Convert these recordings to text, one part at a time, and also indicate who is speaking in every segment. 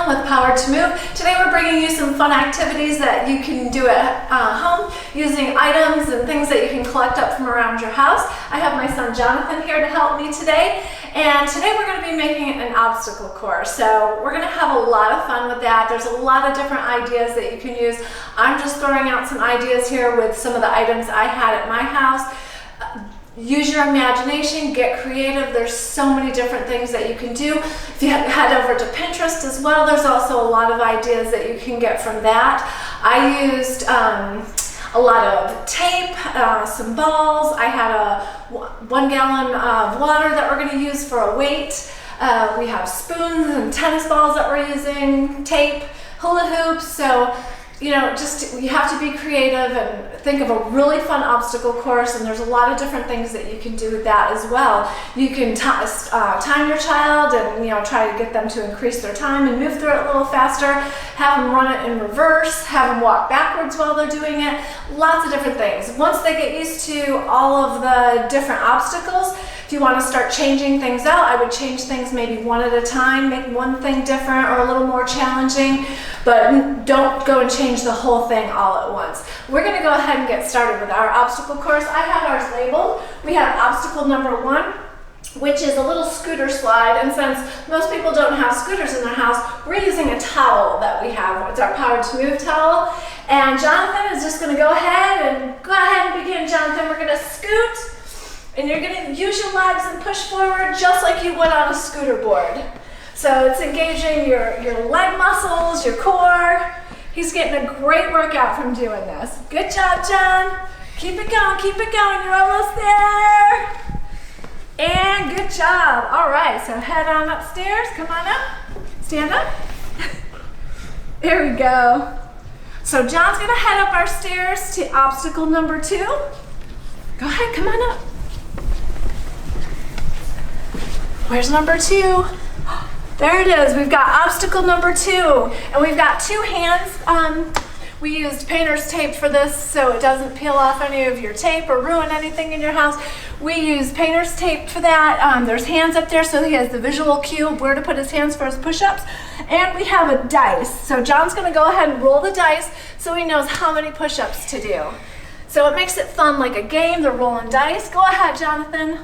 Speaker 1: Carolyn with Power to Move. Today we're bringing you some fun activities that you can do at home using items and things that you can collect up from around your house. I have my son Jonathan here to help me today, and today we're going to be making an obstacle course. So we're going to have a lot of fun with that. There's a lot of different ideas that you can use. I'm just throwing out some ideas here with some of the items I had at my house. Use your imagination, get creative. There's so many different things that you can do. If you head over to Pinterest as well, there's also a lot of ideas that you can get from that. I used a lot of tape, some balls. I had a 1 gallon of water that we're going to use for a weight. We have spoons and tennis balls that we're using, tape, hula hoops. So, you know, just you have to be creative and think of a really fun obstacle course, and there's a lot of different things that you can do with that as well. You can time your child and, you know, try to get them to increase their time and move through it a little faster. Have them run it in reverse, have them walk backwards while they're doing it. Lots of different things. Once they get used to all of the different obstacles, if you want to start changing things out, I would change things maybe one at a time, make one thing different or a little more challenging, but don't go and change the whole thing all at once. We're going to go ahead and get started with our obstacle course. I have ours labeled. We have obstacle number 1, which is a little scooter slide, and since most people don't have scooters in their house, we're using a towel that we have. It's our Power to Move towel, and Jonathan is just going to go ahead and begin. Jonathan, we're going to scoot. And you're going to use your legs and push forward just like you would on a scooter board. So it's engaging your leg muscles, your core. He's getting a great workout from doing this. Good job, John. Keep it going. You're almost there. And good job. All right, so head on upstairs. Come on up. Stand up. There we go. So John's going to head up our stairs to obstacle number 2. Go ahead, come on up. Where's number 2? There it is. We've got obstacle number 2, and we've got 2 hands. We used painter's tape for this so it doesn't peel off any of your tape or ruin anything in your house. We use painter's tape for that. There's hands up there so he has the visual cue of where to put his hands for his push-ups. And we have a dice. So John's going to go ahead and roll the dice so he knows how many push-ups to do. So it makes it fun like a game. They're rolling dice. Go ahead, Jonathan.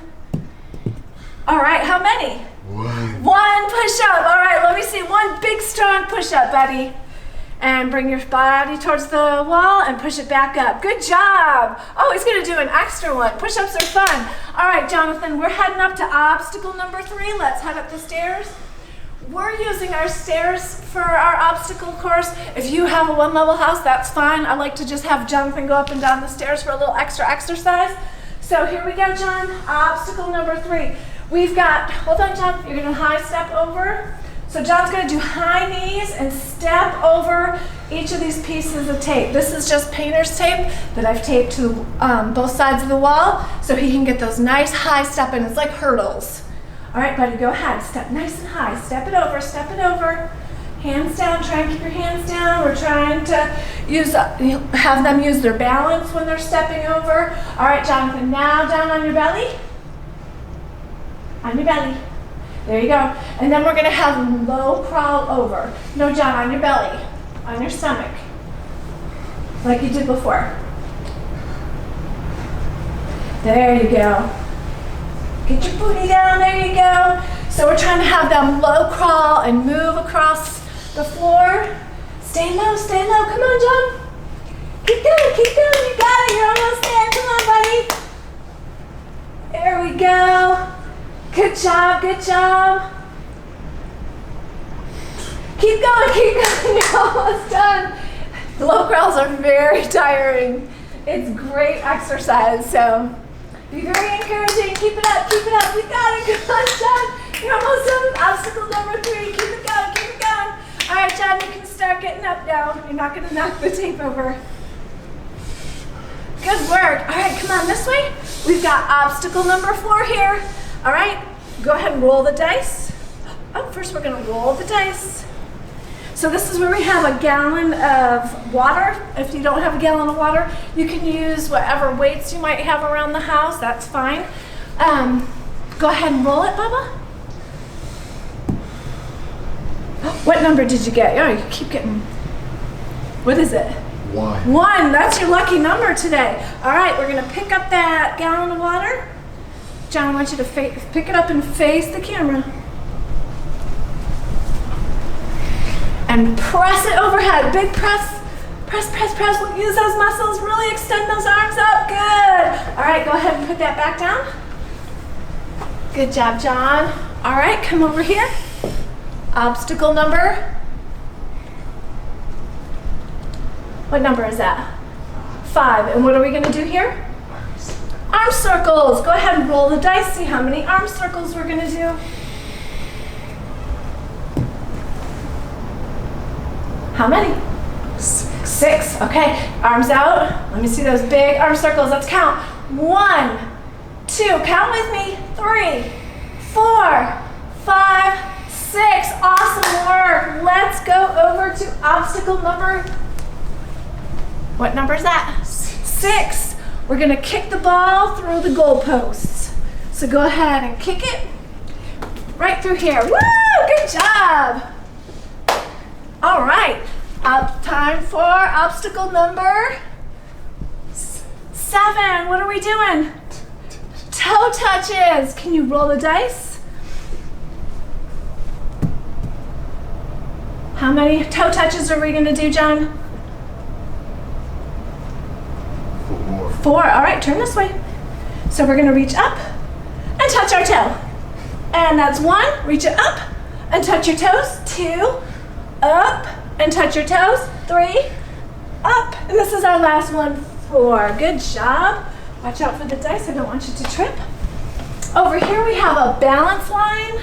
Speaker 1: All right, how many?
Speaker 2: 1.
Speaker 1: 1 push-up. All right, let me see. 1 big, strong push-up, buddy. And bring your body towards the wall and push it back up. Good job. Oh, he's going to do an extra one. Push-ups are fun. All right, Jonathan, we're heading up to obstacle number 3. Let's head up the stairs. We're using our stairs for our obstacle course. If you have a 1-level house, that's fine. I like to just have Jonathan go up and down the stairs for a little extra exercise. So here we go, John. Obstacle number 3. We've got, hold on, John, you're going to high step over. So John's going to do high knees and step over each of these pieces of tape. This is just painter's tape that I've taped to both sides of the wall so he can get those nice high step in. It's like hurdles. All right, buddy, go ahead. Step nice and high. Step it over, step it over. Hands down, try and keep your hands down. We're trying to have them use their balance when they're stepping over. All right, Jonathan, now down on your belly. On your belly. There you go. And then we're going to have them low crawl over. No, John, on your belly. On your stomach. Like you did before. There you go. Get your booty down. There you go. So we're trying to have them low crawl and move across the floor. Stay low, stay low. Come on, John. Keep going, keep going. You got it. You're almost there. Come on, buddy. There we go. Good job, good job. Keep going, you're almost done. Low crawls are very tiring. It's great exercise, so be very encouraging. Keep it up, you got it. Come on, John. You're almost done with obstacle number 3. Keep it going. All right, John, you can start getting up now. You're not gonna knock the tape over. Good work. All right, come on this way. We've got obstacle number 4 here. All right, go ahead and roll the dice. Oh, first we're gonna roll the dice. So this is where we have a gallon of water. If you don't have a gallon of water, you can use whatever weights you might have around the house, that's fine. Go ahead and roll it, Bubba. What number did you get? Oh, you keep getting, what is it?
Speaker 2: 1.
Speaker 1: 1, that's your lucky number today. All right, we're gonna pick up that gallon of water. John, I want you to pick it up and face the camera. And press it overhead, big press. Press, press, press, use those muscles, really extend those arms up, good. All right, go ahead and put that back down. Good job, John. All right, come over here. Obstacle number. What number is that? 5, and what are we gonna do here? Arm circles, go ahead and roll the dice, see how many arm circles we're gonna do. How many? 6, okay. Arms out. Let me see those big arm circles. Let's count. 1, 2, count with me. 3, 4, 5, 6. Awesome work. Let's go over to obstacle number, what number is that? 6. We're gonna kick the ball through the goalposts. So go ahead and kick it right through here. Woo, good job. All right. Time for obstacle number 7. What are we doing? Toe touches. Can you roll the dice? How many toe touches are we going to do, John? 4. All right, turn this way. So we're going to reach up and touch our toe. And that's 1. Reach it up and touch your toes. 2. Up. And touch your toes. 3, up. And this is our last one. 4. Good job. Watch out for the dice. I don't want you to trip. Over here we have a balance line.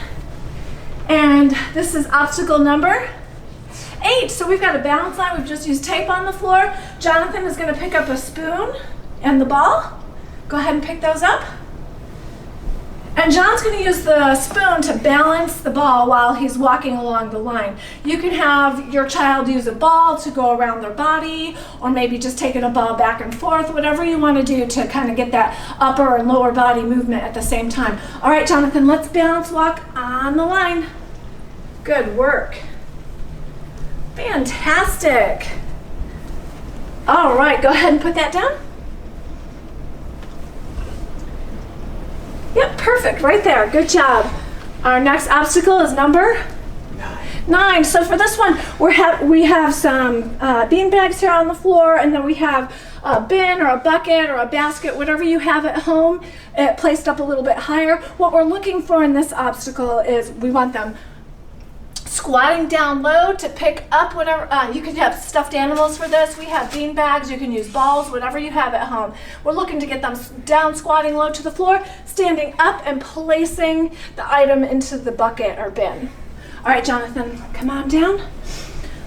Speaker 1: And this is obstacle number 8. So we've got a balance line. We've just used tape on the floor. Jonathan is going to pick up a spoon and the ball. Go ahead and pick those up. And John's going to use the spoon to balance the ball while he's walking along the line. You can have your child use a ball to go around their body, or maybe just taking a ball back and forth, whatever you want to do to kind of get that upper and lower body movement at the same time. All right, Jonathan, let's balance walk on the line. Good work. Fantastic. All right, go ahead and put that down. Yep, perfect, right there, good job. Our next obstacle is number 9. So for this one, we have some bean bags here on the floor, and then we have a bin or a bucket or a basket, whatever you have at home, placed up a little bit higher. What we're looking for in this obstacle is we want them squatting down low to pick up whatever, you can have stuffed animals for this. We have bean bags, you can use balls, whatever you have at home. We're looking to get them down, squatting low to the floor, standing up and placing the item into the bucket or bin. All right, Jonathan, come on down.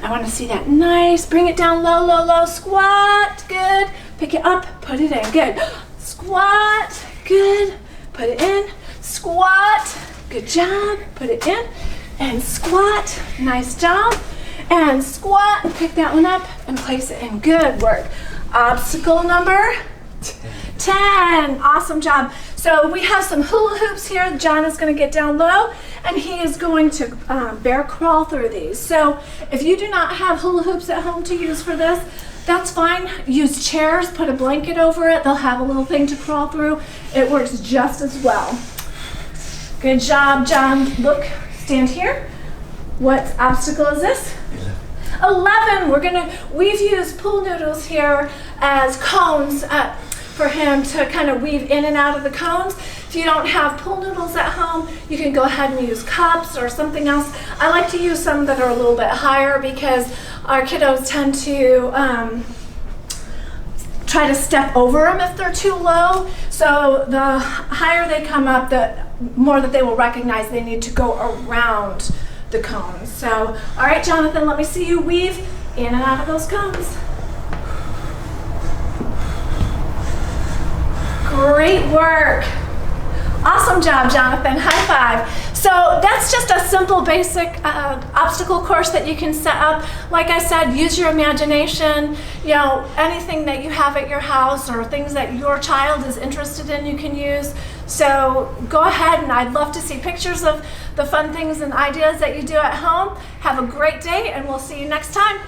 Speaker 1: I want to see that nice. Bring it down low, low, low, squat, good. Pick it up, put it in, good. Squat, good. Put it in, squat, good job. Put it in. And squat, nice job, and squat, and pick that one up and place it in. Good work. Obstacle number 10. Awesome job. So we have some hula hoops here. John is going to get down low, and he is going to bear crawl through these. So if you do not have hula hoops at home to use for this, that's fine. Use chairs, put a blanket over it. They'll have a little thing to crawl through. It works just as well. Good job, John. Look. Stand here. What obstacle is this? 11. We've used pool noodles here as cones for him to kind of weave in and out of the cones. If you don't have pool noodles at home, you can go ahead and use cups or something else. I like to use some that are a little bit higher because our kiddos tend to try to step over them if they're too low. So the higher they come up, the more that they will recognize they need to go around the cones. So, all right, Jonathan, let me see you weave in and out of those cones. Great work. Awesome job, Jonathan. High five. So that's just a simple basic obstacle course that you can set up. Like I said, use your imagination. You know, anything that you have at your house or things that your child is interested in, you can use. So go ahead, and I'd love to see pictures of the fun things and ideas that you do at home. Have a great day, and we'll see you next time.